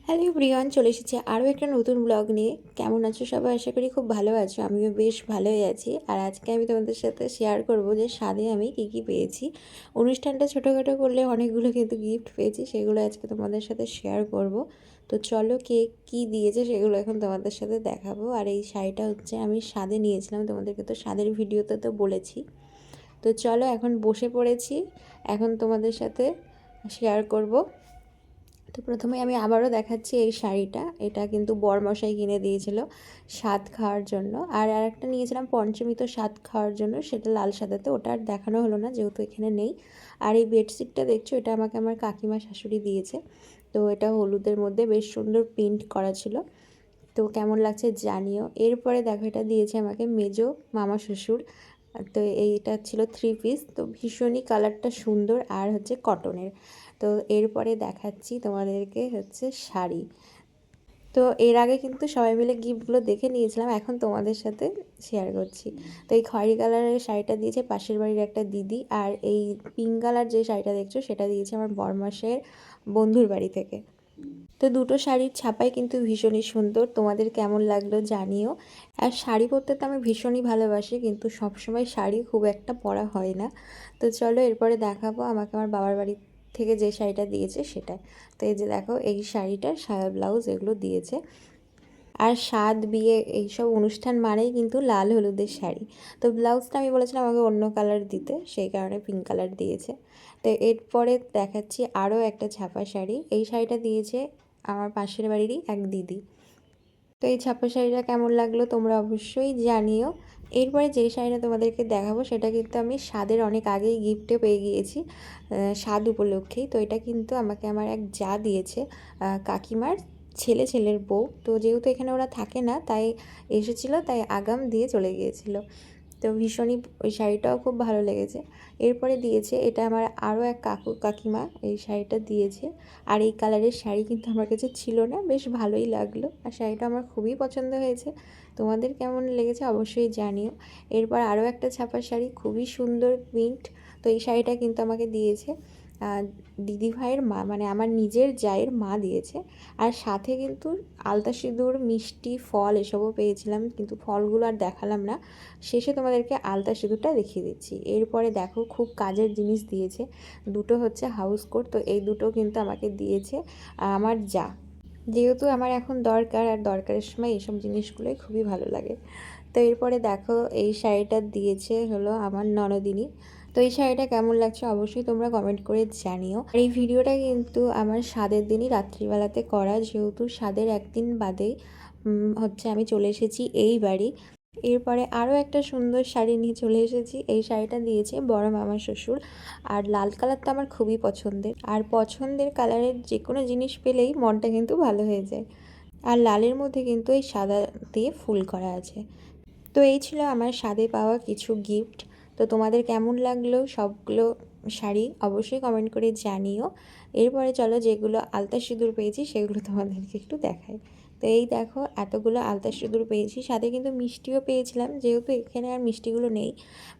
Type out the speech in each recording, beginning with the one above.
Hello everyone, চলে এসেছি আরও একটা নতুন ব্লগ নিয়ে। কেমন আছো সবাই? আশা করি খুব ভালো আছো। আমিও বেশ ভালোই আছি। আর আজকে আমি তোমাদের সাথে শেয়ার করব যে স্বাদে আমি কী কী পেয়েছি। অনুষ্ঠানটা ছোটোখাটো করলে অনেকগুলো কিন্তু গিফট পেয়েছি, সেগুলো আজকে তোমাদের সাথে শেয়ার করব। তো চলো, কে কী দিয়েছে সেগুলো এখন তোমাদের সাথে দেখাবো। আর এই শাড়িটা হচ্ছে আমি স্বাদে নিয়েছিলাম, তোমাদেরকে তো স্বাদের ভিডিওতে তো বলেছি। তো চলো, এখন বসে পড়েছি, এখন তোমাদের সাথে শেয়ার করব। তো প্রথমে আমি আবারও দেখাচ্ছি এই শাড়িটা। এটা কিন্তু বরমশাই কিনে দিয়েছিল স্বাদ খাওয়ার জন্য। আর আরেকটা নিয়েছিলাম পঞ্চমীতে স্বাদ খাওয়ার জন্য, সেটা লাল সাদাতে, ওটা আর দেখানো হলো না যেহেতু এখানে নেই। আর এই বেডশিটটা দেখছো, এটা আমাকে আমার কাকিমা শাশুড়ি দিয়েছে। তো এটা হলুদের মধ্যে বেশ সুন্দর প্রিন্ট করা ছিল। তো কেমন লাগছে জানিও। এরপরে দেখো, এটা দিয়েছে আমাকে মেজো মামা শ্বশুর। তো এইটা ছিল 3 পিস। তো ভীষণই কালারটা সুন্দর আর হচ্ছে কটনের। তো এরপরে দেখাচ্ছি তোমাদেরকে হচ্ছে শাড়ি। তো এর আগে কিন্তু সবাই মিলে গিফটগুলো দেখে নিয়েছিলাম, এখন তোমাদের সাথে শেয়ার করছি। তো এই খয়েরি কালারের শাড়িটা দিয়েছে পাশের বাড়ির একটা দিদি। আর এই পিঙ্ক কালার যে শাড়িটা দেখছো, সেটা দিয়েছে আমার বরমাসের বন্ধুর বাড়ি থেকে। তো দুটো শাড়ির ছাপাই কিন্তু ভীষণই সুন্দর। তোমাদের কেমন লাগলো জানিও। আর শাড়ি পরতে তো আমি ভীষণই ভালোবাসি, কিন্তু সবসময় শাড়ি খুব একটা পরা হয় না। তো চলো, এরপরে দেখাবো আমাকে আমার বাবার বাড়ি থেকে যে শাড়িটা দিয়েছে সেটা। তো এই যে দেখো, এই শাড়িটা, সায়া ব্লাউজ এগুলো দিয়েছে। আর স্বাদ বিয়ে এইসব অনুষ্ঠান মানেই কিন্তু লাল হলুদের শাড়ি। তো ব্লাউজটা আমি বলেছিলাম আমাকে অন্য কালার দিতে, সেই কারণে পিঙ্ক কালার দিয়েছে। তো এরপরে দেখাচ্ছি আরও একটা ছাপা শাড়ি। এই শাড়িটা দিয়েছে আমার পাশের বাড়িরই এক দিদি। তো এই ছাপা শাড়িটা কেমন লাগলো তোমরা অবশ্যই জানিও। এরপরে যে শাড়িটা তোমাদেরকে দেখাবো, সেটা কিন্তু আমি স্বাদের অনেক আগেই গিফটে পেয়ে গিয়েছি, স্বাদ উপলক্ষেই। তো এটা কিন্তু আমাকে আমার এক যা দিয়েছে, কাকিমার ছেলের বউ। তো যেহেতু এখানে ওরা থাকে না, তাই এসেছিলো, তাই আগাম দিয়ে চলে গিয়েছিলো। তো ভীষণই ওই শাড়িটাও খুব ভালো লেগেছে। এরপরে দিয়েছে, এটা আমার আরও এক কাকিমা এই শাড়িটা দিয়েছে। আর এই কালারের শাড়ি কিন্তু আমার কাছে ছিল না, বেশ ভালোই লাগলো। আর শাড়িটা আমার খুবই পছন্দ হয়েছে। তোমাদের কেমন লেগেছে অবশ্যই জানিও। এরপর আরও একটা ছাপা শাড়ি, খুবই সুন্দর প্রিন্ট। তো এই শাড়িটা কিন্তু আমাকে দিয়েছে দিদিভাইয়ের মা, মানে আমার নিজের জায়ের মা দিয়েছে। আর সাথে কিন্তু আলতা সিঁদুর, মিষ্টি, ফল এসবও পেয়েছিলাম, কিন্তু ফলগুলো আর দেখালাম না, শেষে তোমাদেরকে আলতা সিঁদুরটা দেখিয়ে দিচ্ছি। এরপরে দেখো, খুব কাজের জিনিস দিয়েছে, দুটো হচ্ছে হাউস কোট। তো এই দুটো কিন্তু আমাকে দিয়েছে আমার যা, যেহেতু আমার এখন দরকার, আর দরকারের সময় এইসব জিনিসগুলোই খুবই ভালো লাগে। তো এরপরে দেখো, এই শাড়িটা দিয়েছে হলো আমার ননদিনী। তো এই শাড়িটা কেমন লাগছে অবশ্যই তোমরা কমেন্ট করে জানিও। আর এই ভিডিওটা কিন্তু আমার স্বাদের দিনই রাত্রিবেলাতে করা, যেহেতু স্বাদের একদিন বাদেই হচ্ছে আমি চলে এসেছি এই বাড়ি। এরপরে আরও একটা সুন্দর শাড়ি নিয়ে চলে এসেছি। এই শাড়িটা দিয়েছে বড় মামা শ্বশুর। আর লাল কালারটা আমার খুবই পছন্দের, আর পছন্দের কালারের যে কোনো জিনিস পেলেই মনটা কিন্তু ভালো হয়ে যায়। আর লালের মধ্যে কিন্তু এই সাদা দিয়ে ফুল করা আছে। তো এই ছিল আমার স্বাদে পাওয়া কিছু গিফট। তো তোমাদের কেমন লাগলো সবগুলো শাড়ি অবশ্যই কমেন্ট করে জানিও। এরপরে চলো, যেগুলো আলতা সিঁদুর পেয়েছি সেগুলো তোমাদেরকে একটু দেখাই। তো এই দেখো, এতগুলো আলতা সিঁদুর পেয়েছি, সাথে কিন্তু মিষ্টিও পেয়েছিলাম। যেহেতু এখানে আর মিষ্টিগুলো নেই,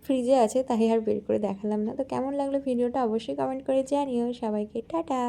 ফ্রিজে আছে, তাই আর বের করে দেখালাম না। তো কেমন লাগলো ভিডিওটা অবশ্যই কমেন্ট করে জানিও। সবাইকে টাটা।